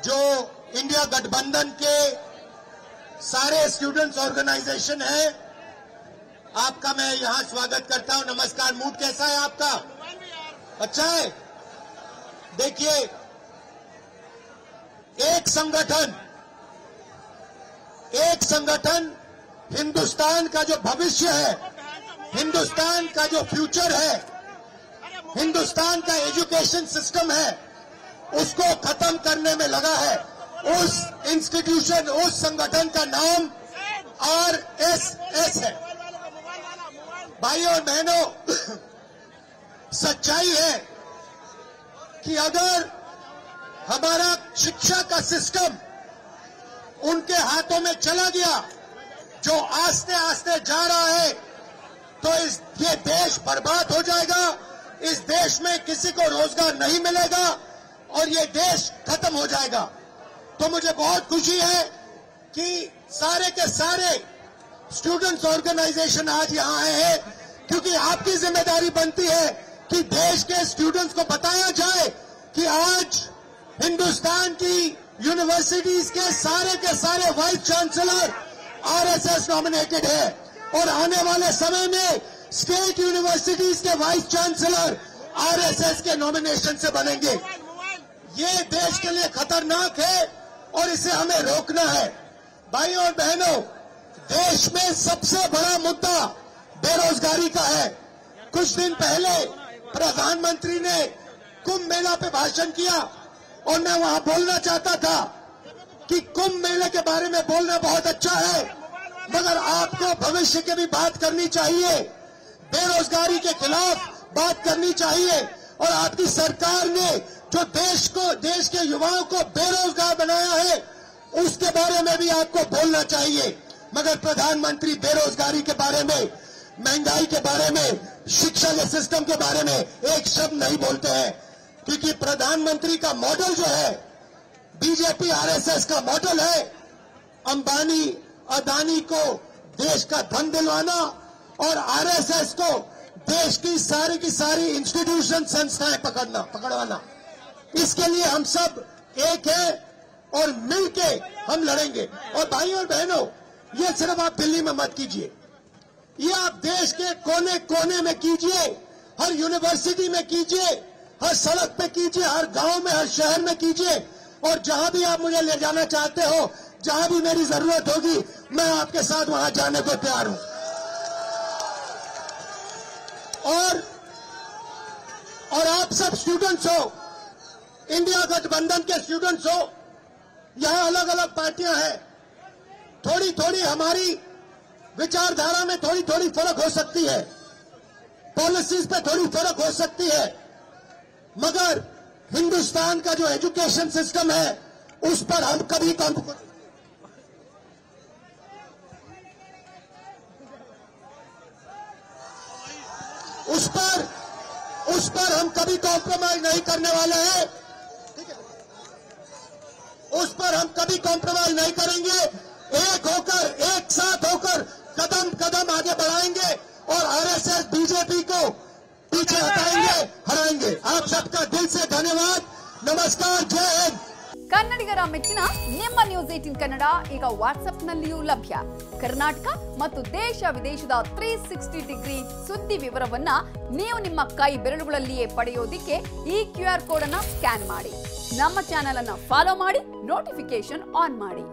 जो इंडिया गठबंधन के सारे स्टूडेंट्स ऑर्गेनाइजेशन है, आपका मैं यहां स्वागत करता हूं। नमस्कार। मूड कैसा है आपका? अच्छा है। देखिए, एक संगठन हिंदुस्तान का जो भविष्य है, हिंदुस्तान का जो फ्यूचर है, हिंदुस्तान का एजुकेशन सिस्टम है, उसको खत्म करने में लगा है। उस इंस्टीट्यूशन, उस संगठन का नाम आरएसएस है। भाइयों और बहनों, सच्चाई है कि अगर हमारा शिक्षा का सिस्टम उनके हाथों में चला गया, जो आस्ते आस्ते जा रहा है, तो ये देश बर्बाद हो जाएगा। इस देश में किसी को रोजगार नहीं मिलेगा और ये देश खत्म हो जाएगा। तो मुझे बहुत खुशी है कि सारे के सारे स्टूडेंट्स ऑर्गेनाइजेशन आज यहां आए हैं, क्योंकि आपकी जिम्मेदारी बनती है कि देश के स्टूडेंट्स को बताया जाए कि आज हिंदुस्तान की यूनिवर्सिटीज के सारे वाइस चांसलर आरएसएस नॉमिनेटेड है और आने वाले समय में स्टेट यूनिवर्सिटीज के वाइस चांसलर आरएसएस के नॉमिनेशन से बनेंगे। ये देश के लिए खतरनाक है और इसे हमें रोकना है। भाइयों और बहनों, देश में सबसे बड़ा मुद्दा बेरोजगारी का है। कुछ दिन पहले प्रधानमंत्री ने कुंभ मेला पे भाषण किया और मैं वहां बोलना चाहता था कि कुंभ मेले के बारे में बोलना बहुत अच्छा है, मगर आपको भविष्य की भी बात करनी चाहिए, बेरोजगारी के खिलाफ बात करनी चाहिए। और आपकी सरकार ने जो देश के युवाओं को बेरोजगार बनाया है, उसके बारे में भी आपको बोलना चाहिए। मगर प्रधानमंत्री बेरोजगारी के बारे में, महंगाई के बारे में, शिक्षा के सिस्टम के बारे में एक शब्द नहीं बोलते हैं, क्योंकि प्रधानमंत्री का मॉडल जो है, बीजेपी आरएसएस का मॉडल है, अंबानी अदानी को देश का धन दिलवाना और आरएसएस को देश की सारी इंस्टीट्यूशन, संस्थाएं पकड़वाना। इसके लिए हम सब एक हैं और मिलके हम लड़ेंगे। और भाइयों और बहनों, ये सिर्फ आप दिल्ली में मत कीजिए, ये आप देश के कोने कोने में कीजिए, हर यूनिवर्सिटी में कीजिए, हर सड़क पे कीजिए, हर गांव में, हर शहर में कीजिए। और जहां भी आप मुझे ले जाना चाहते हो, जहां भी मेरी जरूरत होगी, मैं आपके साथ वहां जाने को तैयार हूं। और आप सब स्टूडेंट्स हो, इंडिया गठबंधन के स्टूडेंट्स हो, यहां अलग अलग पार्टियां हैं, थोड़ी हमारी विचारधारा में थोड़ी फर्क हो सकती है, पॉलिसीज पे थोड़ी फर्क हो सकती है, मगर हिंदुस्तान का जो एजुकेशन सिस्टम है, उस पर हम कभी उस पर हम कभी कॉम्प्रोमाइज नहीं करने वाले हैं। उस पर हम कभी कॉम्प्रोमाइज नहीं करेंगे। एक होकर, एक साथ होकर कदम आगे बढ़ाएंगे और आरएसएस बीजेपी को पीछे हटाएंगे। आप सबका दिल से धन्यवाद। नमस्कार, जय हिंद। ಕನ್ನಡಿಗರ ಮೆಚ್ಚಿನ ನಿಮ್ಮ ನ್ಯೂಸ್ 18 ಕನ್ನಡ ಈಗ ವಾಟ್ಸ್ಆಪ್ನಲ್ಲಿಯೂ ಲಭ್ಯ. ಕರ್ನಾಟಕ ಮತ್ತು ದೇಶ ವಿದೇಶದ 360 ಡಿಗ್ರಿ ಸುದ್ದಿ ವಿವರವನ್ನ ನೀವು ನಿಮ್ಮ ಕೈ ಬೆರಳುಗಳಲ್ಲಿಯೇ ಪಡೆಯೋದಿಕ್ಕೆ ಈ QR ಕೋಡ್ ಅನ್ನು ಸ್ಕ್ಯಾನ್ ಮಾಡಿ. ನಮ್ಮ ಚಾನೆಲ್ ಅನ್ನು ಫಾಲೋ ಮಾಡಿ, ನೋಟಿಫಿಕೇಶನ್ ಆನ್ ಮಾಡಿ.